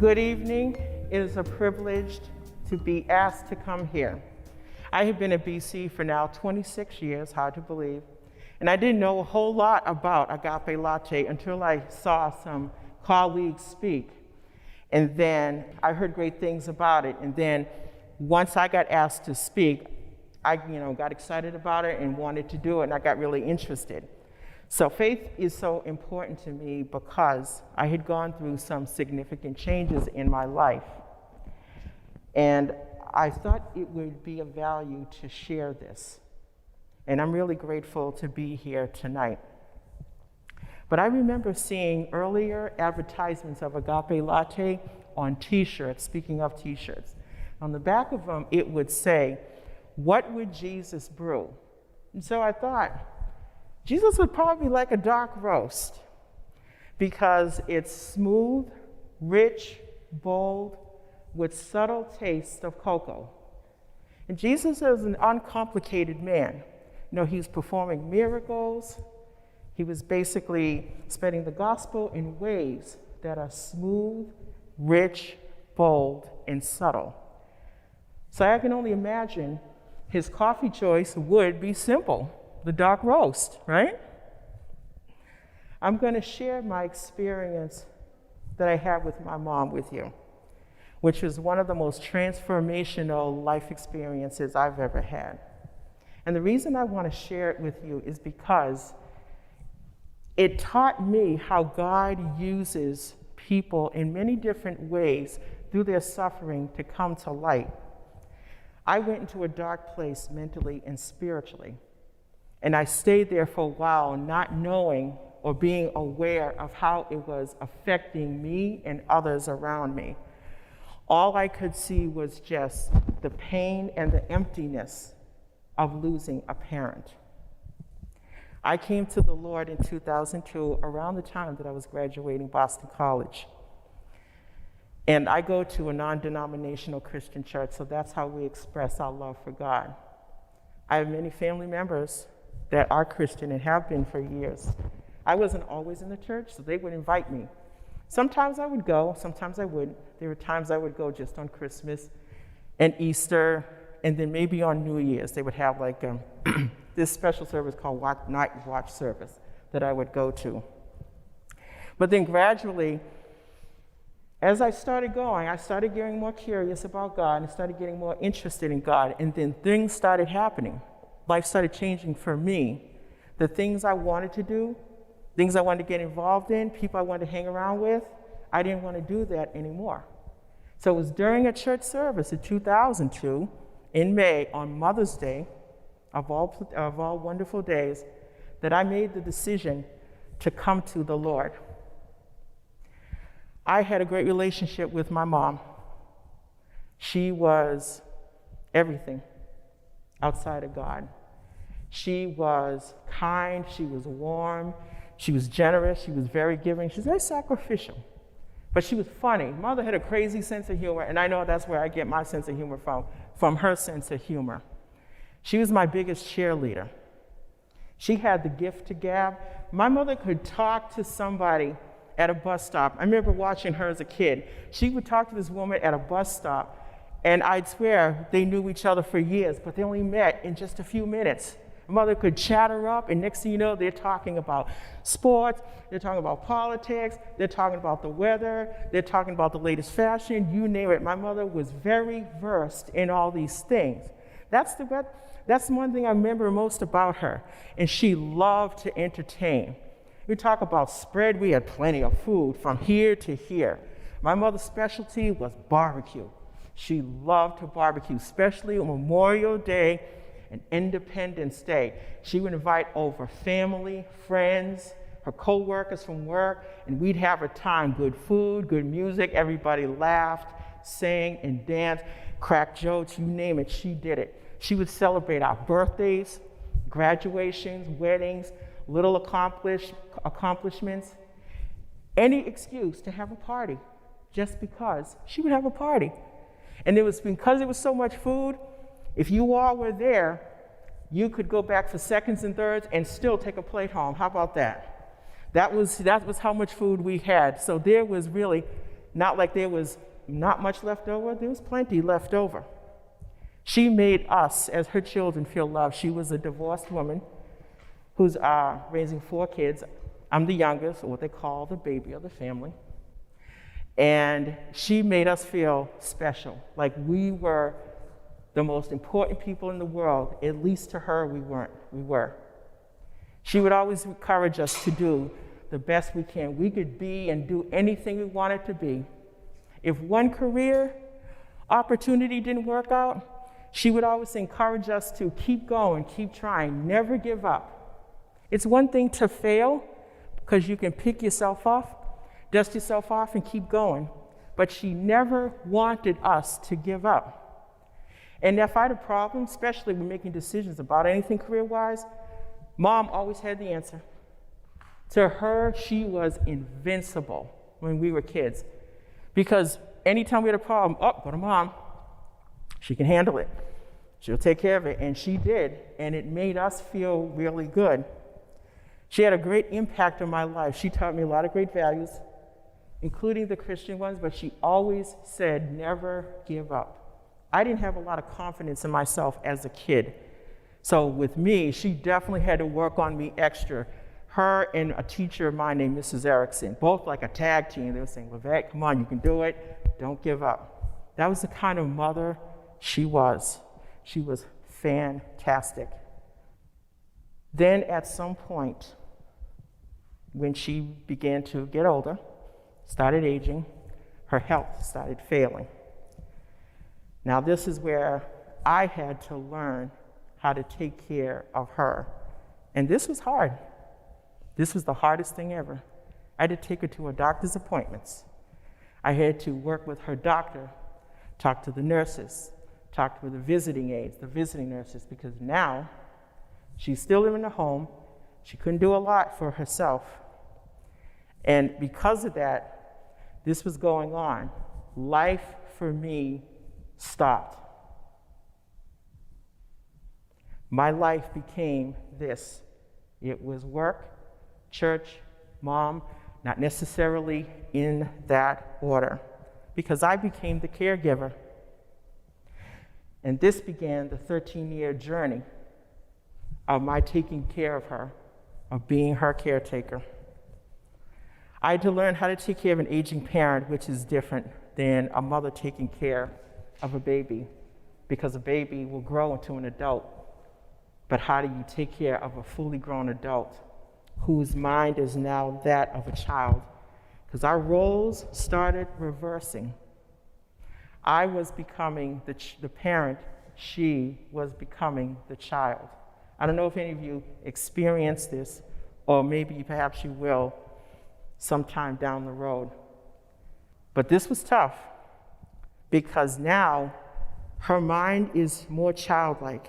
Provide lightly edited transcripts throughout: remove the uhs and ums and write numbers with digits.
Good evening. It is a privilege to be asked to come here. I have been at BC for now 26 years, hard to believe, and I didn't know a whole lot about Agape Latte until I saw some colleagues speak. And then I heard great things about it. And then once I got asked to speak, I got excited about it and wanted to do it, and I got really interested. So faith is so important to me because I had gone through some significant changes in my life. And I thought it would be of value to share this. And I'm really grateful to be here tonight. But I remember seeing earlier advertisements of Agape Latte on t-shirts, speaking of t-shirts. On the back of them, it would say, "What would Jesus brew?" And so I thought, Jesus would probably like a dark roast because it's smooth, rich, bold, with subtle taste of cocoa. And Jesus is an uncomplicated man. He was performing miracles. He was basically spreading the gospel in ways that are smooth, rich, bold, and subtle. So I can only imagine his coffee choice would be simple, the dark roast, right? I'm going to share my experience that I had with my mom with you, which was one of the most transformational life experiences I've ever had. And the reason I want to share it with you is because it taught me how God uses people in many different ways through their suffering to come to light. I went into a dark place mentally and spiritually, and I stayed there for a while not knowing or being aware of how it was affecting me and others around me. All I could see was just the pain and the emptiness of losing a parent. I came to the Lord in 2002, around the time that I was graduating Boston College. And I go to a non-denominational Christian church, so that's how we express our love for God. I have many family members that are Christian and have been for years. I wasn't always in the church, so they would invite me. Sometimes I would go, sometimes I wouldn't. There were times I would go just on Christmas and Easter, and then maybe on New Year's. They would have like this special service called Night Watch service that I would go to. But then gradually, as I started going, I started getting more curious about God and started getting more interested in God, and then things started happening. Life started changing for me. The things I wanted to do, things I wanted to get involved in, people I wanted to hang around with, I didn't want to do that anymore. So it was during a church service in 2002, in May, on Mother's Day, of all wonderful days, that I made the decision to come to the Lord. I had a great relationship with my mom. She was everything outside of God. She was kind, she was warm, she was generous, she was very giving, she was very sacrificial. But she was funny. Mother had a crazy sense of humor, and I know that's where I get my sense of humor from her sense of humor. She was my biggest cheerleader. She had the gift to gab. My mother could talk to somebody at a bus stop. I remember watching her as a kid. She would talk to this woman at a bus stop, and I'd swear they knew each other for years, but they only met in just a few minutes. My mother could chat her up, and next thing you know, they're talking about sports, they're talking about politics, they're talking about the weather, they're talking about the latest fashion, you name it. My mother was very versed in all these things. That's one thing I remember most about her, and she loved to entertain. We talk about spread, we had plenty of food from here to here. My mother's specialty was barbecue. She loved to barbecue, especially on Memorial Day and Independence Day. She would invite over family, friends, her co-workers from work, and we'd have a time, good food, good music, everybody laughed, sang and danced, cracked jokes, you name it, she did it. She would celebrate our birthdays, graduations, weddings, little accomplishments, any excuse to have a party, just because she would have a party. And it was because it was so much food, if you all were there, you could go back for seconds and thirds and still take a plate home. How about that? That was how much food we had. So there was really Not like there was not much left over, there was plenty left over. She made us, as her children, feel loved. She was a divorced woman who's raising 4 kids. I'm the youngest, or what they call the baby of the family. And she made us feel special, like we were the most important people in the world. At least to her, we were. She would always encourage us to do the best we can. We could be and do anything we wanted to be. If one career opportunity didn't work out, she would always encourage us to keep going, keep trying, never give up. It's one thing to fail, because you can pick yourself up, dust yourself off, and keep going. But she never wanted us to give up. And if I had a problem, especially when making decisions about anything career-wise, Mom always had the answer. To her, she was invincible when we were kids. Because anytime we had a problem, go to Mom. She can handle it. She'll take care of it. And she did. And it made us feel really good. She had a great impact on my life. She taught me a lot of great values, including the Christian ones, but she always said, never give up. I didn't have a lot of confidence in myself as a kid. So with me, she definitely had to work on me extra. Her and a teacher of mine named Mrs. Erickson, both like a tag team. They were saying, Lavette, come on, you can do it. Don't give up. That was the kind of mother she was. She was fantastic. Then at some point, when she began to get older, started aging, her health started failing. Now this is where I had to learn how to take care of her. And this was hard. This was the hardest thing ever. I had to take her to her doctor's appointments. I had to work with her doctor, talk to the nurses, talk to the visiting aides, the visiting nurses, because now she's still living in a home. She couldn't do a lot for herself. And because of that, this was going on. Life for me stopped. My life became this. It was work, church, Mom, not necessarily in that order, because I became the caregiver. And this began the 13-year journey of my taking care of her, of being her caretaker. I had to learn how to take care of an aging parent, which is different than a mother taking care of a baby, because a baby will grow into an adult. But how do you take care of a fully grown adult whose mind is now that of a child? Because our roles started reversing. I was becoming the parent, she was becoming the child. I don't know if any of you experienced this, or maybe perhaps you will sometime down the road. But this was tough, because now her mind is more childlike.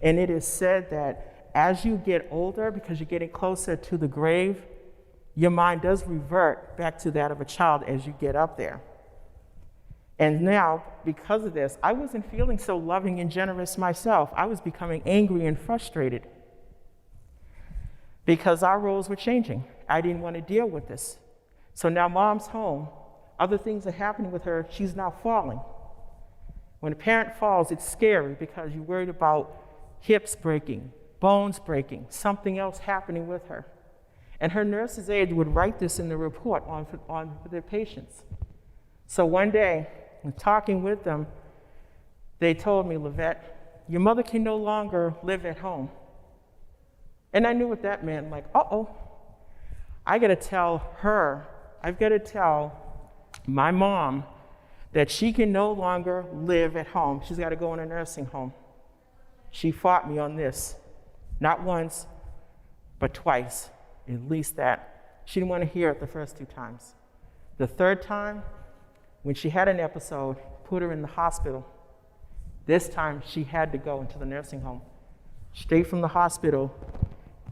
And it is said that as you get older, because you're getting closer to the grave, your mind does revert back to that of a child as you get up there. And now, because of this, I wasn't feeling so loving and generous myself. I was becoming angry and frustrated because our roles were changing. I didn't want to deal with this. So now Mom's home. Other things are happening with her. She's now falling. When a parent falls, it's scary because you're worried about hips breaking, bones breaking, something else happening with her. And her nurse's aide would write this in the report on their patients. So one day, in talking with them, they told me, Lavette, your mother can no longer live at home. And I knew what that meant, like, I've got to tell my mom that she can no longer live at home. She's got to go in a nursing home. She fought me on this, not once, but twice, at least that. She didn't want to hear it the first 2 times. The third time, when she had an episode, put her in the hospital. This time, she had to go into the nursing home, straight from the hospital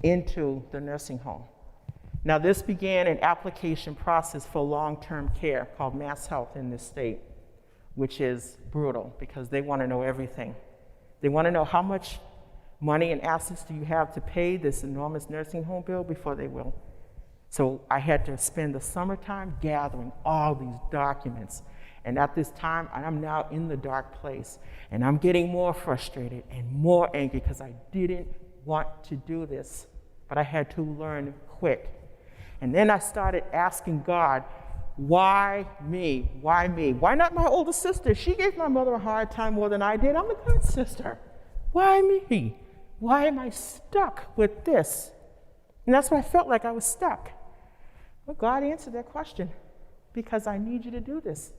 into the nursing home. Now, this began an application process for long-term care called Mass Health in this state, which is brutal because they want to know everything. They want to know how much money and assets do you have to pay this enormous nursing home bill before they will So I had to spend the summertime gathering all these documents. And at this time, I'm now in the dark place. And I'm getting more frustrated and more angry because I didn't want to do this. But I had to learn quick. And then I started asking God, why me? Why me? Why not my older sister? She gave my mother a hard time more than I did. I'm a good sister. Why me? Why am I stuck with this? And that's why I felt like I was stuck. Well, God answered that question. Because I need you to do this.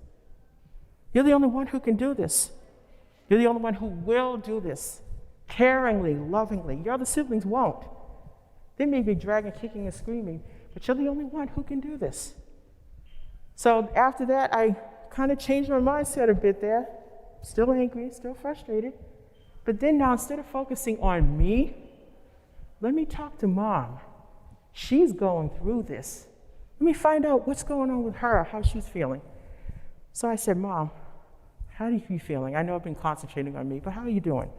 You're the only one who can do this. You're the only one who will do this. Caringly, lovingly. Your other siblings won't. They may be dragging, kicking, and screaming, but you're the only one who can do this. So after that, I kind of changed my mindset a bit there. Still angry, still frustrated. But then now, instead of focusing on me, let me talk to Mom. She's going through this. Let me find out what's going on with her, how she's feeling. So I said, Mom, how are you feeling? I know I've been concentrating on me, but how are you doing?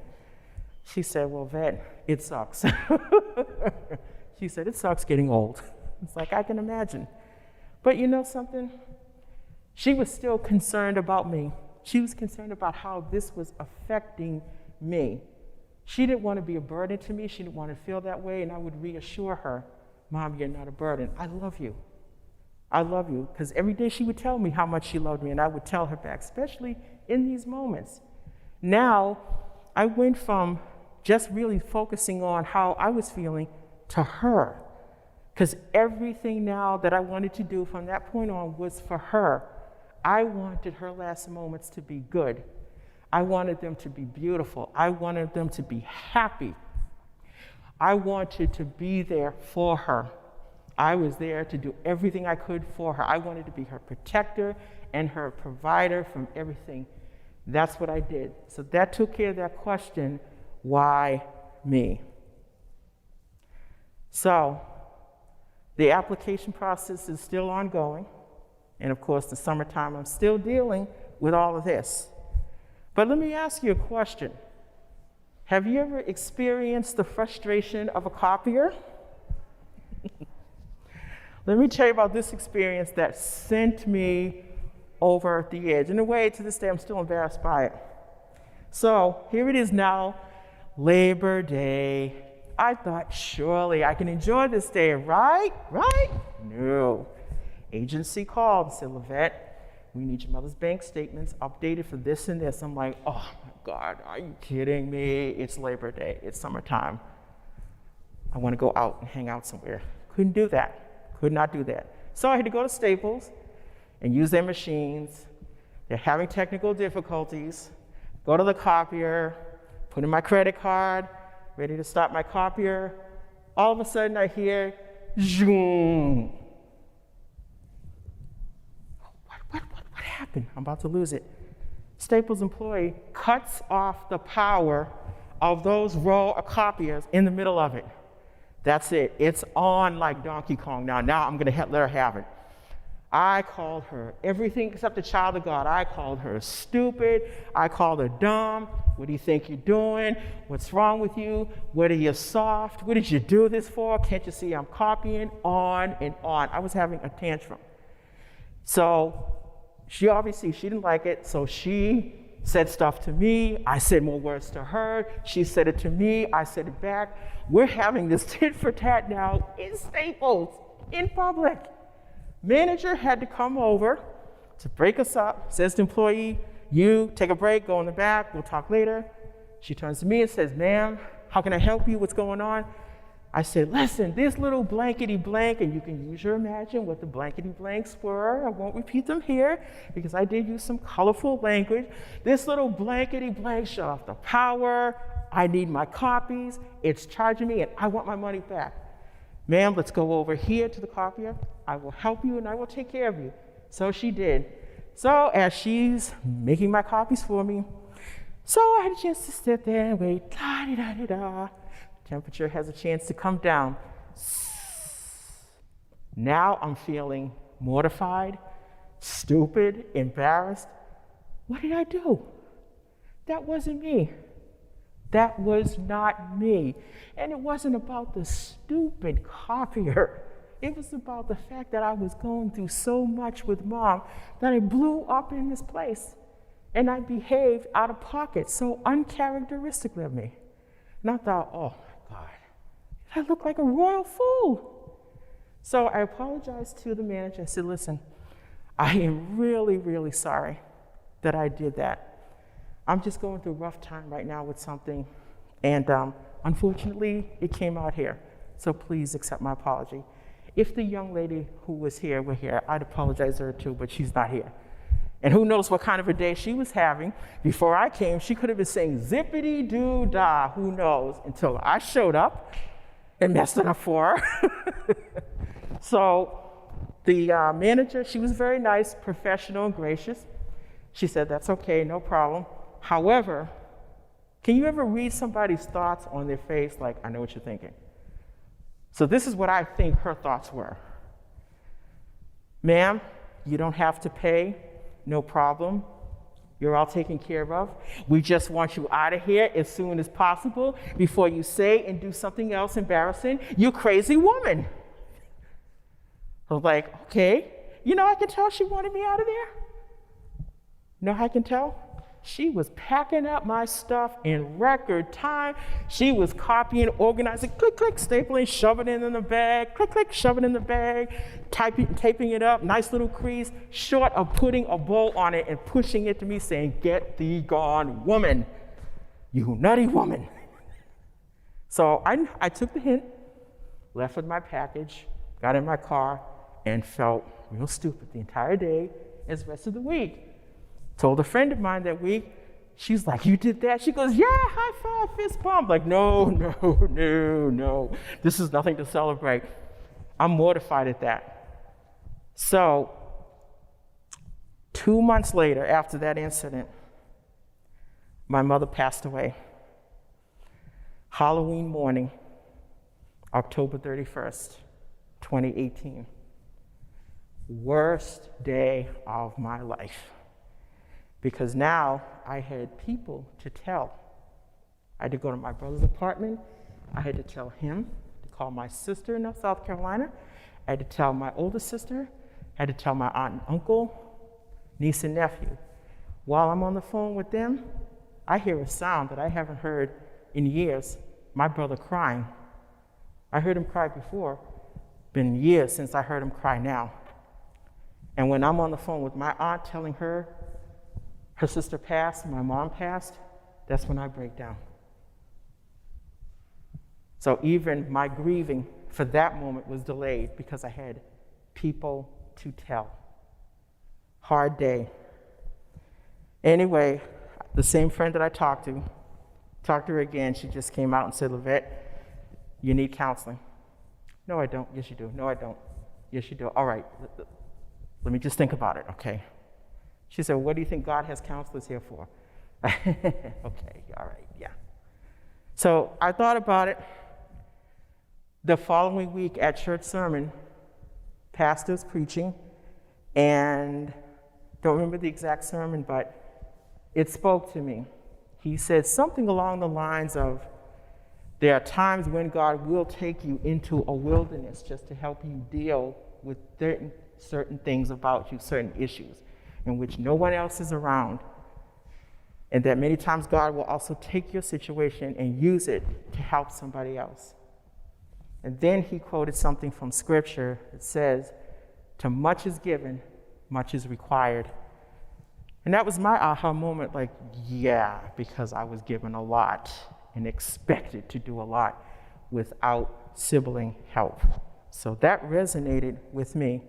She said, well, Vet, it sucks. She said, it sucks getting old. It's like, I can imagine. But you know something? She was still concerned about me. She was concerned about how this was affecting me. She didn't want to be a burden to me. She didn't want to feel that way, and I would reassure her, Mom, you're not a burden. I love you. I love you. Because every day she would tell me how much she loved me, and I would tell her back, especially in these moments. Now, I went from just really focusing on how I was feeling to her. Because everything now that I wanted to do from that point on was for her. I wanted her last moments to be good. I wanted them to be beautiful. I wanted them to be happy. I wanted to be there for her. I was there to do everything I could for her. I wanted to be her protector and her provider from everything. That's what I did. So that took care of that question, why me? So the application process is still ongoing. And of course, the summertime, I'm still dealing with all of this. But let me ask you a question. Have you ever experienced the frustration of a copier? Let me tell you about this experience that sent me over the edge. In a way, to this day, I'm still embarrassed by it. So here it is now, Labor Day. I thought, surely I can enjoy this day, right? Right? No. Agency called and said, Lavette, we need your mother's bank statements updated for this and this. I'm like, oh my God, are you kidding me? It's Labor Day, it's summertime. I want to go out and hang out somewhere. Couldn't do that. Could not do that. So I had to go to Staples and use their machines. They're having technical difficulties. Go to the copier, put in my credit card, ready to start my copier. All of a sudden I hear, zoom. What happened? I'm about to lose it. Staples employee cuts off the power of those row of copiers in the middle of it. That's it. It's on like Donkey Kong now. Now I'm going to let her have it. I called her everything except a child of God. I called her stupid. I called her dumb. What do you think you're doing? What's wrong with you? What are you soft? What did you do this for? Can't you see I'm copying? On and on. I was having a tantrum. So she didn't like it. So she said stuff to me. I said more words to her. She said it to me. I said it back. We're having this tit for tat now in Staples, in public. Manager had to come over to break us up. Says to employee, you take a break, go in the back, we'll talk later. She turns to me and says, ma'am, how can I help you? What's going on? I said, listen, this little blankety blank, and you can use your imagine what the blankety blanks were. I won't repeat them here because I did use some colorful language. This little blankety blank shut off the power. I need my copies. It's charging me, and I want my money back. Ma'am, let's go over here to the copier. I will help you, and I will take care of you. So she did. So as she's making my copies for me, so I had a chance to sit there and wait. Da-da-da-da-da. Temperature has a chance to come down. Now I'm feeling mortified, stupid, embarrassed. What did I do? That wasn't me. That was not me. And it wasn't about the stupid copier. It was about the fact that I was going through so much with Mom that I blew up in this place. And I behaved out of pocket so uncharacteristically of me. And I thought, oh my God, I look like a royal fool. So I apologized to the manager. I said, listen, I am really, really sorry that I did that. I'm just going through a rough time right now with something. And unfortunately, it came out here. So please accept my apology. If the young lady who was here were here, I'd apologize to her too, but she's not here. And who knows what kind of a day she was having. Before I came, she could have been saying zippity-doo-dah, who knows, until I showed up and messed it up for her. So the manager, she was very nice, professional, and gracious. She said, that's okay, no problem. However, can you ever read somebody's thoughts on their face like, I know what you're thinking? So this is what I think her thoughts were. Ma'am, you don't have to pay. No problem. You're all taken care of. We just want you out of here as soon as possible before you say and do something else embarrassing. You crazy woman. I was like, okay. You know, I can tell she wanted me out of there. Know how I can tell? She was packing up my stuff in record time. She was copying, organizing, click, click, stapling, shoving it in the bag, click, click, shoving it in the bag, taping it up, nice little crease, short of putting a bow on it and pushing it to me saying, get thee gone, woman, you nutty woman. So I took the hint, left with my package, got in my car, and felt real stupid the entire day as the rest of the week. Told a friend of mine that week, she's like, you did that? She goes, yeah, high five, fist bump. Like, no. This is nothing to celebrate. I'm mortified at that. So 2 months later, after that incident, my mother passed away. Halloween morning, October 31st, 2018. Worst day of my life. Because now I had people to tell. I had to go to my brother's apartment. I had to tell him to call my sister in South Carolina. I had to tell my older sister. I had to tell my aunt and uncle, niece and nephew. While I'm on the phone with them, I hear a sound that I haven't heard in years, my brother crying. I heard him cry before. Been years since I heard him cry now. And when I'm on the phone with my aunt telling her sister passed, my mom passed, that's when I break down. So even my grieving for that moment was delayed because I had people to tell. Hard day. Anyway, the same friend that I talked to her again. She just came out and said, Lavette, you need counseling. No, I don't. Yes, you do. No, I don't. Yes, you do. All right, let me just think about it, okay? She said, what do you think God has counselors here for? Okay, all right, yeah. So I thought about it. The following week at church sermon, pastor's preaching, and don't remember the exact sermon, but it spoke to me. He said something along the lines of, there are times when God will take you into a wilderness just to help you deal with certain things about you, certain issues in which no one else is around. And that many times God will also take your situation and use it to help somebody else. And then he quoted something from scripture that says, to much is given, much is required. And that was my aha moment, like, yeah, because I was given a lot and expected to do a lot without sibling help. So that resonated with me.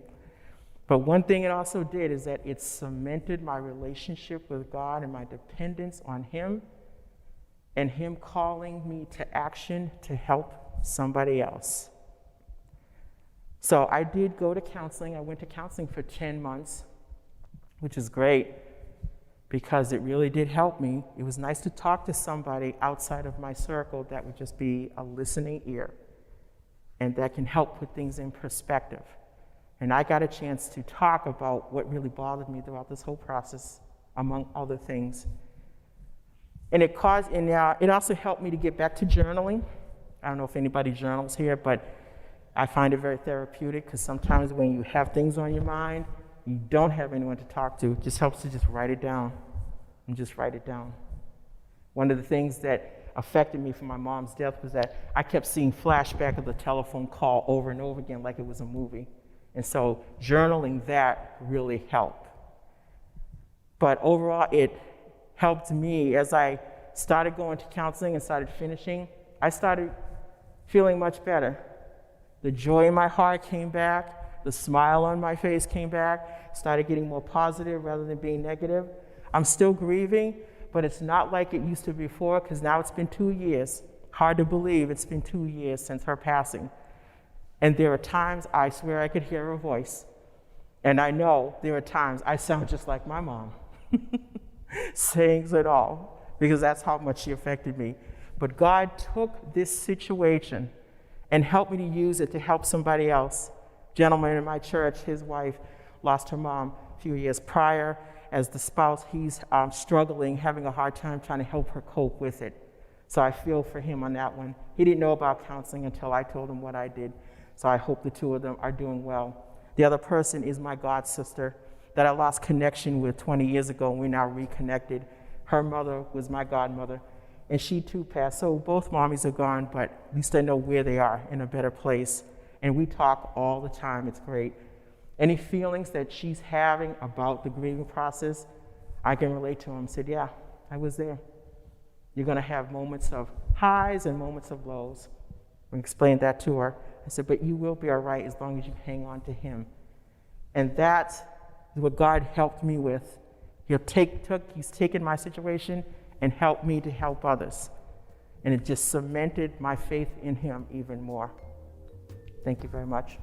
But one thing it also did is that it cemented my relationship with God and my dependence on him and him calling me to action to help somebody else. So I did go to counseling. I went to counseling for 10 months, which is great because it really did help me. It was nice to talk to somebody outside of my circle that would just be a listening ear and that can help put things in perspective. And I got a chance to talk about what really bothered me throughout this whole process, among other things. And it also helped me to get back to journaling. I don't know if anybody journals here, but I find it very therapeutic because sometimes when you have things on your mind, you don't have anyone to talk to. It just helps to just write it down and just write it down. One of the things that affected me from my mom's death was that I kept seeing flashback of the telephone call over and over again like it was a movie. And so journaling that really helped. But overall, it helped me as I started going to counseling and started finishing. I started feeling much better. The joy in my heart came back. The smile on my face came back. Started getting more positive rather than being negative. I'm still grieving, but it's not like it used to be before because now it's been 2 years. Hard to believe it's been 2 years since her passing. And there are times I swear I could hear her voice. And I know there are times I sound just like my mom. Sayings it all, because that's how much she affected me. But God took this situation and helped me to use it to help somebody else. Gentleman in my church, his wife lost her mom a few years prior. As the spouse, he's struggling, having a hard time trying to help her cope with it. So I feel for him on that one. He didn't know about counseling until I told him what I did. So I hope the two of them are doing well. The other person is my god sister that I lost connection with 20 years ago, and we're now reconnected. Her mother was my godmother, and she too passed. So both mommies are gone, but at least I know where they are, in a better place. And we talk all the time. It's great. Any feelings that she's having about the grieving process, I can relate to them. Said, yeah, I was there. You're going to have moments of highs and moments of lows. We explained that to her. I said, but you will be all right as long as you hang on to him. And that's what God helped me with. He's taken my situation and helped me to help others. And it just cemented my faith in him even more. Thank you very much.